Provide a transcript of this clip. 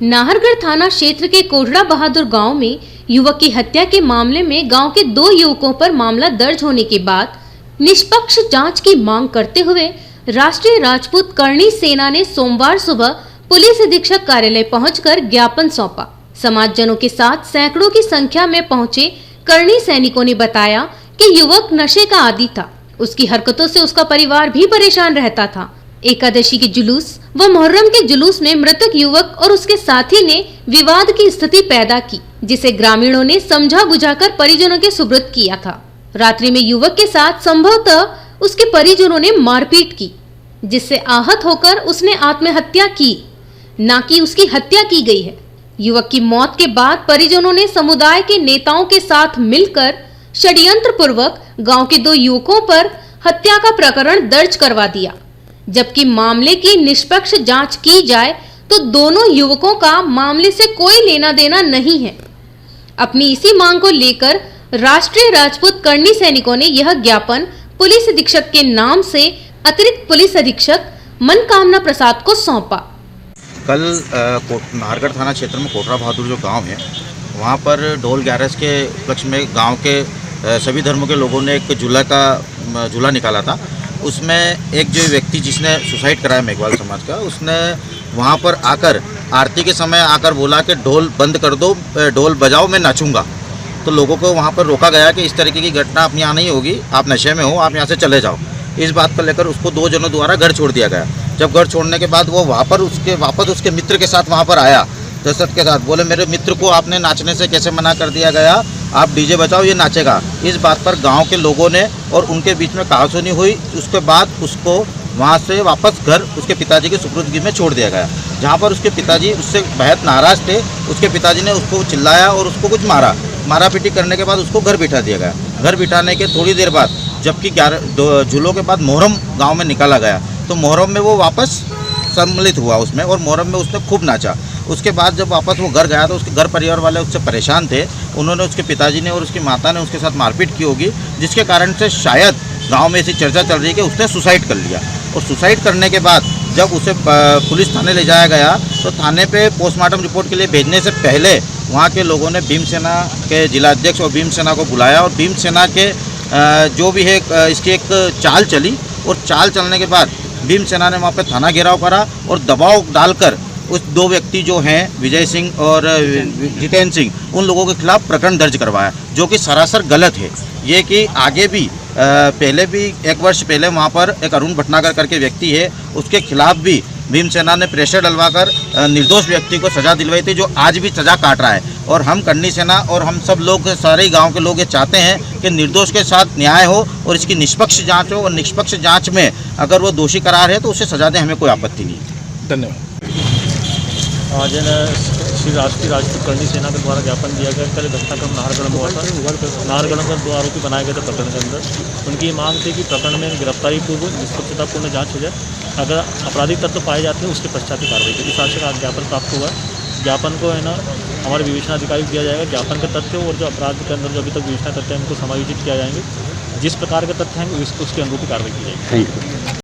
नाहरगढ़ थाना क्षेत्र के कोटड़ा बहादुर गांव में युवक की हत्या के मामले में गांव के 2 युवकों पर मामला दर्ज होने के बाद निष्पक्ष जांच की मांग करते हुए राष्ट्रीय राजपूत करणी सेना ने सोमवार सुबह पुलिस अधीक्षक कार्यालय पहुंचकर ज्ञापन सौंपा। समाजजनों के साथ सैकड़ों की संख्या में पहुंचे करणी सैनिकों ने बताया कि युवक नशे का आदी था। उसकी हरकतों से उसका परिवार भी परेशान रहता था। एकादशी के जुलूस व मुहर्रम के जुलूस में मृतक युवक और उसके साथी ने विवाद की स्थिति पैदा की, जिसे ग्रामीणों ने समझा बुझाकर परिजनों के सुपुर्द किया था। रात्रि में युवक के साथ संभवतः उसके परिजनों ने मारपीट की, जिससे आहत होकर उसने आत्महत्या की, न कि उसकी हत्या की गई है। युवक की मौत के बाद परिजनों ने समुदाय के नेताओं के साथ मिलकर षड्यंत्र पूर्वक गांव के 2 युवकों पर हत्या का प्रकरण दर्ज करवा दिया। जबकि मामले की निष्पक्ष जांच की जाए तो दोनों युवकों का मामले से कोई लेना देना नहीं है। अपनी इसी मांग को लेकर राष्ट्रीय राजपूत करणी सैनिकों ने यह ज्ञापन पुलिस अधीक्षक के नाम से अतिरिक्त पुलिस अधीक्षक मनकामना प्रसाद को सौंपा। कल नाहरगढ़ थाना क्षेत्र में कोटड़ा बहादुर जो गांव है, वहां पर ढोल ग्यारस के उपलक्ष्य में गांव के सभी धर्मों के लोगों ने एक झूला निकाला था। उसमें एक जो व्यक्ति जिसने सुसाइड कराया मेघवाल समाज का, उसने वहां पर आकर आरती के समय आकर बोला कि ढोल बंद कर दो, ढोल बजाओ, मैं नाचूंगा। तो लोगों को वहां पर रोका गया कि इस तरीके की घटना आप यहाँ नहीं होगी, आप नशे में हो, आप यहाँ से चले जाओ। इस बात को लेकर उसको 2 जनों द्वारा घर छोड़ दिया गया। जब घर छोड़ने के बाद वो वापस उसके मित्र के साथ वहाँ पर आया, दशरथ के साथ, बोले मेरे मित्र को आपने नाचने से कैसे मना कर दिया गया, आप डीजे बजाओ, ये नाचेगा। इस बात पर गांव के लोगों ने और उनके बीच में कहासुनी हुई। उसके बाद उसको वहाँ से वापस घर उसके पिताजी के सुपुर्दगी में छोड़ दिया गया, जहाँ पर उसके पिताजी उससे बेहद नाराज थे। उसके पिताजी ने उसको चिल्लाया और उसको कुछ मारा पीटी करने के बाद उसको घर बिठा दिया गया। घर बिठाने के थोड़ी देर बाद, जबकि 11 झूलों के बाद मुहर्रम गाँव में निकाला गया, तो मुहर्रम में वो वापस सम्मिलित हुआ उसमें और मुहर्रम में उसने खूब नाचा। उसके बाद जब वापस वो घर गया तो उसके घर परिवार वाले उससे परेशान थे। उन्होंने, उसके पिताजी ने और उसकी माता ने उसके साथ मारपीट की होगी, जिसके कारण से शायद गांव में ऐसी चर्चा चल रही है कि उसने सुसाइड कर लिया। और सुसाइड करने के बाद जब उसे पुलिस थाने ले जाया गया तो थाने पे पोस्टमार्टम रिपोर्ट के लिए भेजने से पहले वहाँ के लोगों ने भीमसेना के जिलाध्यक्ष और भीमसेना को बुलाया और भीमसेना के जो भी है इसकी एक चाल चली। और चाल चलने के बाद भीमसेना ने वहाँ पे थाना घेराव करा और दबाव डालकर उस 2 व्यक्ति जो हैं विजय सिंह और जितेंद्र सिंह, उन लोगों के खिलाफ प्रकरण दर्ज करवाया, जो कि सरासर गलत है। ये कि आगे भी पहले भी 1 वर्ष पहले वहाँ पर एक अरुण भटनागर करके व्यक्ति है, उसके खिलाफ भी भीमसेना ने प्रेशर डलवाकर निर्दोष व्यक्ति को सज़ा दिलवाई थी, जो आज भी सज़ा काट रहा है। और हम करणी सेना और हम सब लोग, सारे ही गाँव के लोग ये चाहते हैं कि निर्दोष के साथ न्याय हो और इसकी निष्पक्ष जाँच हो, और निष्पक्ष जाँच में अगर वो दोषी करार है तो उसे सज़ा दें, हमें कोई आपत्ति नहीं है। धन्यवाद। आज श्री राष्ट्रीय राजपूत करणी सेना के द्वारा ज्ञापन दिया गया। कल घटनाक्रम नाहरगढ़ में हुआ था। नाहरगढ़ में 2 आरोपी बनाए गए थे प्रकरण के अंदर। उनकी मांग थी कि प्रकरण में गिरफ्तारी पूर्व निष्पक्षतापूर्ण जांच हो जाए, अगर आपराधिक तत्व पाए जाते हैं उसके पश्चात ही कार्रवाई की। इस आशय का ज्ञापन प्राप्त हुआ। ज्ञापन को है ना हमारे विवेचना अधिकारी को दिया जाएगा। ज्ञापन के तथ्य और जो अपराध के अंदर जो अभी तक विवेचना तथ्य हैं उनको समायोजित किया जाएंगे। जिस प्रकार के तथ्य हैं उसके अनुरूप कार्रवाई की जाएगी।